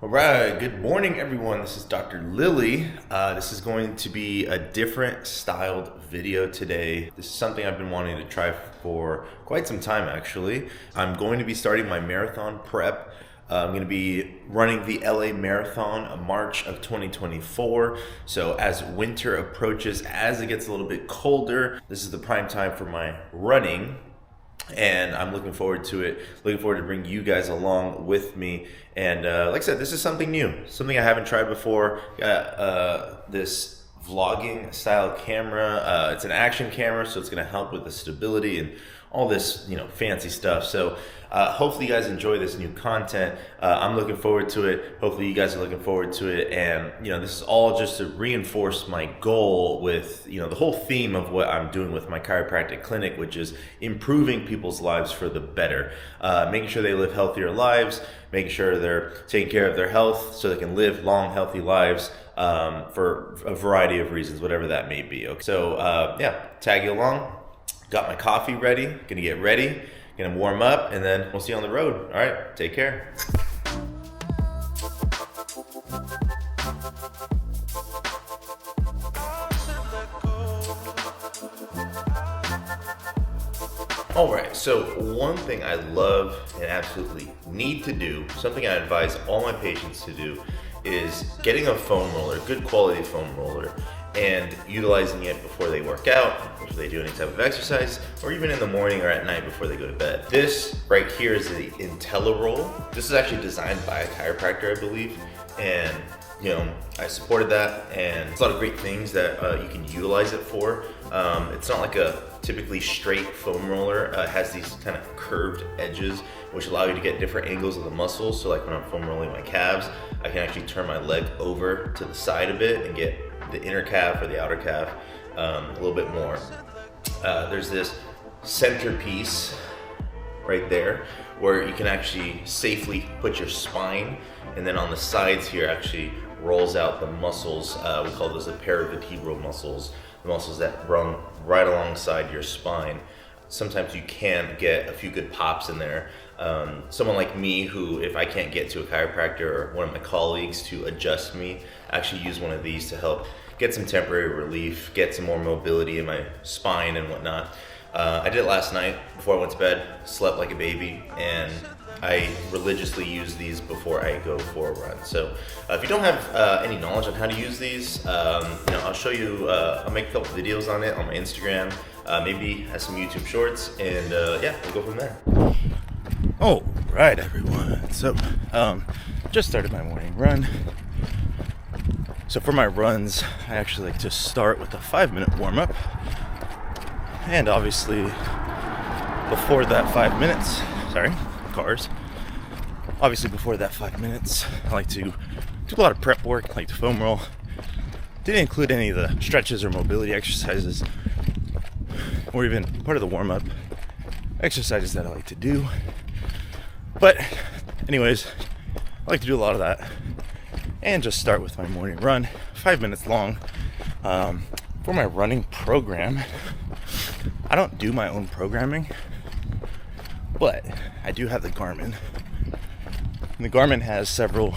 All right, good morning, everyone. This is Dr. Lilly. This is going to be a different styled video today. This is something I've been wanting to try for quite some time, actually. I'm going to be starting my marathon prep. I'm going to be running the LA Marathon March of 2024. So as winter approaches, as it gets a little bit colder, this is the prime time for my running. And I'm looking forward to it. Looking forward to bring you guys along with me. And like I said, this is something new, something I haven't tried before. Got this vlogging style camera. It's an action camera, so it's going to help with the stability and all this, fancy stuff. So hopefully you guys enjoy this new content. I'm looking forward to it. Hopefully you guys are looking forward to it. And, this is all just to reinforce my goal with, the whole theme of what I'm doing with my chiropractic clinic, which is improving people's lives for the better, making sure they live healthier lives, making sure they're taking care of their health so they can live long, healthy lives for a variety of reasons, whatever that may be. Okay. So, tag you along. Got my coffee ready, gonna get ready, gonna warm up, and then we'll see you on the road. All right, take care. All right, so one thing I love and absolutely need to do, something I advise all my patients to do, is getting a foam roller, good quality foam roller, and utilizing it before they work out, before they do any type of exercise, or even in the morning or at night before they go to bed. This right here is the IntelliRoll. This is actually designed by a chiropractor, I believe, and I supported that, and it's a lot of great things that you can utilize it for. It's not like a typically straight foam roller. It has these kind of curved edges, which allow you to get different angles of the muscles. So like when I'm foam rolling my calves, I can actually turn my leg over to the side a bit and get the inner calf or the outer calf a little bit more. There's this centerpiece right there where you can actually safely put your spine, and then on the sides here actually rolls out the muscles. We call those the paravertebral muscles, the muscles that run right alongside your spine. Sometimes you can get a few good pops in there. Someone like me who, if I can't get to a chiropractor or one of my colleagues to adjust me, actually use one of these to help get some temporary relief, get some more mobility in my spine and whatnot. I did it last night before I went to bed, slept like a baby, and I religiously use these before I go for a run. So if you don't have any knowledge on how to use these, I'll show you, I'll make a couple videos on it on my Instagram, maybe have some YouTube shorts, and we'll go from there. All right, everyone. So just started my morning run. So for my runs, I actually like to start with a 5-minute warm-up. And obviously, before that 5 minutes, Obviously, before that 5 minutes, I like to do a lot of prep work, like to foam roll. Didn't include any of the stretches or mobility exercises, or even part of the warm-up exercises that I like to do. But anyways, I like to do a lot of that and just start with my morning run, 5 minutes long. For my running program, I don't do my own programming, but I do have the Garmin. And the Garmin has several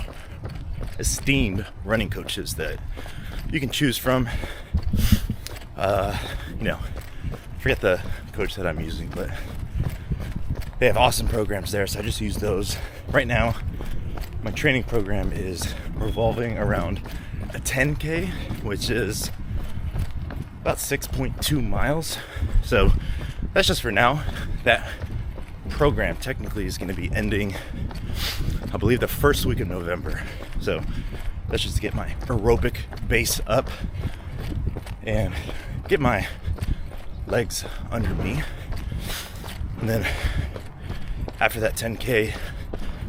esteemed running coaches that you can choose from. Forget the coach that I'm using, but they have awesome programs there, so I just use those. Right now, my training program is revolving around a 10K, which is about 6.2 miles. So that's just for now. That program technically is going to be ending, I believe, the first week of November. So that's just to get my aerobic base up and get my legs under me. And then after that 10K,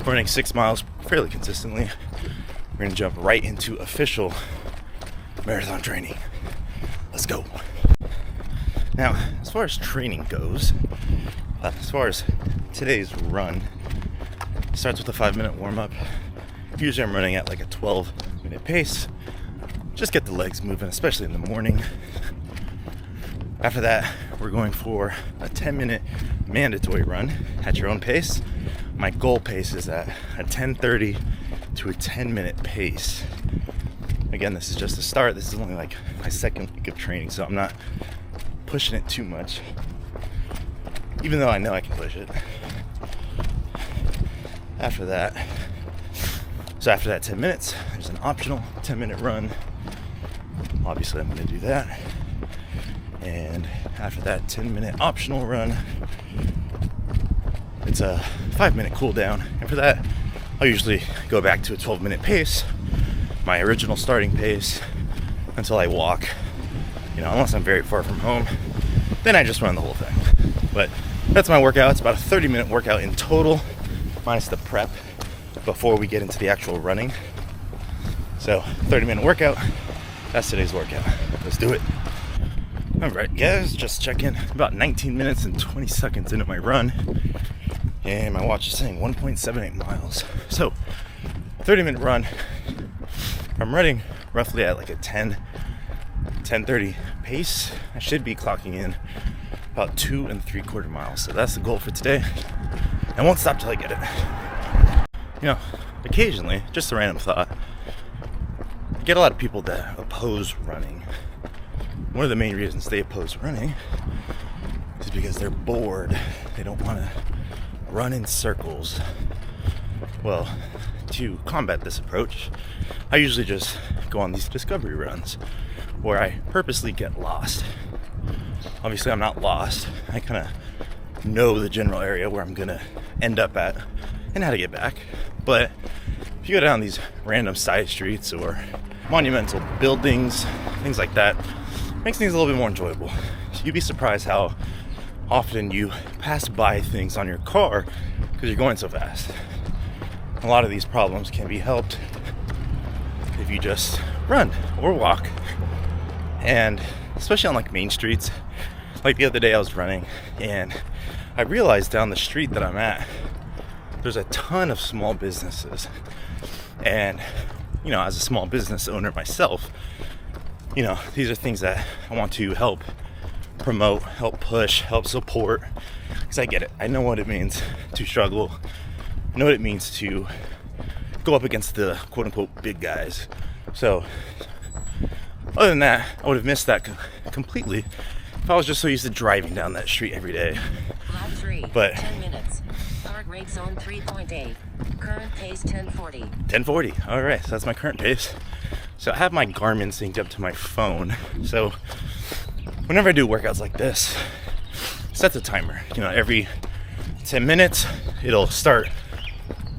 running 6 miles fairly consistently, we're going to jump right into official marathon training. Let's go. Now, as far as training goes, as far as today's run, it starts with a 5-minute warm-up. Usually I'm running at like a 12-minute pace. Just get the legs moving, especially in the morning. After that, we're going for a 10-minute mandatory run at your own pace. My goal pace is at a 10:30 to a 10-minute pace. Again, this is just the start. This is only like my second week of training, so I'm not pushing it too much, even though I know I can push it. After that 10 minutes, there's an optional 10-minute run. Obviously, I'm going to do that. And after that 10-minute optional run, it's a 5-minute cool down. And for that, I'll usually go back to a 12-minute pace, my original starting pace, until I walk. Unless I'm very far from home, then I just run the whole thing. But that's my workout. It's about a 30-minute workout in total, minus the prep before we get into the actual running. So 30-minute workout, that's today's workout. Let's do it. All right, guys, just check in. About 19 minutes and 20 seconds into my run, and my watch is saying 1.78 miles. So 30-minute run. I'm running roughly at like a 10:30 pace. I should be clocking in about 2 3/4 miles. So that's the goal for today. I won't stop till I get it. Occasionally, just a random thought, I get a lot of people that oppose running. One of the main reasons they oppose running is because they're bored. They don't want to run in circles. Well, to combat this approach, I usually just go on these discovery runs where I purposely get lost. Obviously, I'm not lost. I kind of know the general area where I'm going to end up at and how to get back. But if you go down these random side streets or monumental buildings, things like that, it makes things a little bit more enjoyable. So you'd be surprised how often you pass by things on your car because you're going so fast. A lot of these problems can be helped if you just run or walk. And especially on like main streets, like the other day I was running and I realized down the street that I'm at, there's a ton of small businesses. And, as a small business owner myself, these are things that I want to help promote, help push, help support. Because I get it. I know what it means to struggle. I know what it means to go up against the quote unquote big guys. So, other than that, I would have missed that completely if I was just so used to driving down that street every day. Lap 3, but 10 minutes. Heart rate zone 3.8. Current pace 1040. 1040. All right, so that's my current pace. So I have my Garmin synced up to my phone. So whenever I do workouts like this, set the timer. Every 10 minutes, it'll start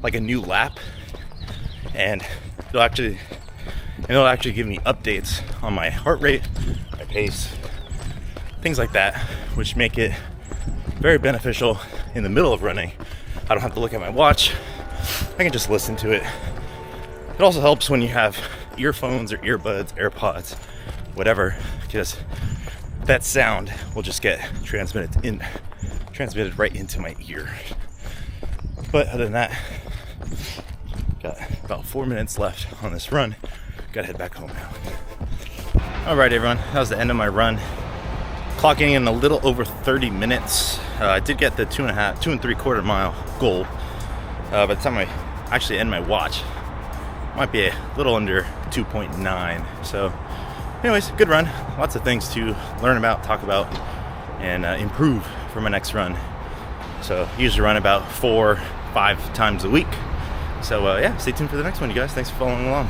like a new lap, and it'll actually give me updates on my heart rate, my pace, things like that, which make it very beneficial in the middle of running. I don't have to look at my watch. I can just listen to it. It also helps when you have earphones or earbuds, AirPods, whatever, because that sound will just get transmitted right into my ear. But other than that, got about 4 minutes left on this run. Gotta head back home now. All right, everyone, that was the end of my run. Clocking in a little over 30 minutes. I did get the 2 3/4 mile goal. By the time I actually end my watch, might be a little under 2.9. So anyways, good run. Lots of things to learn about, talk about, and improve for my next run. So usually run about 4-5 times a week. So yeah, stay tuned for the next one, you guys. Thanks for following along.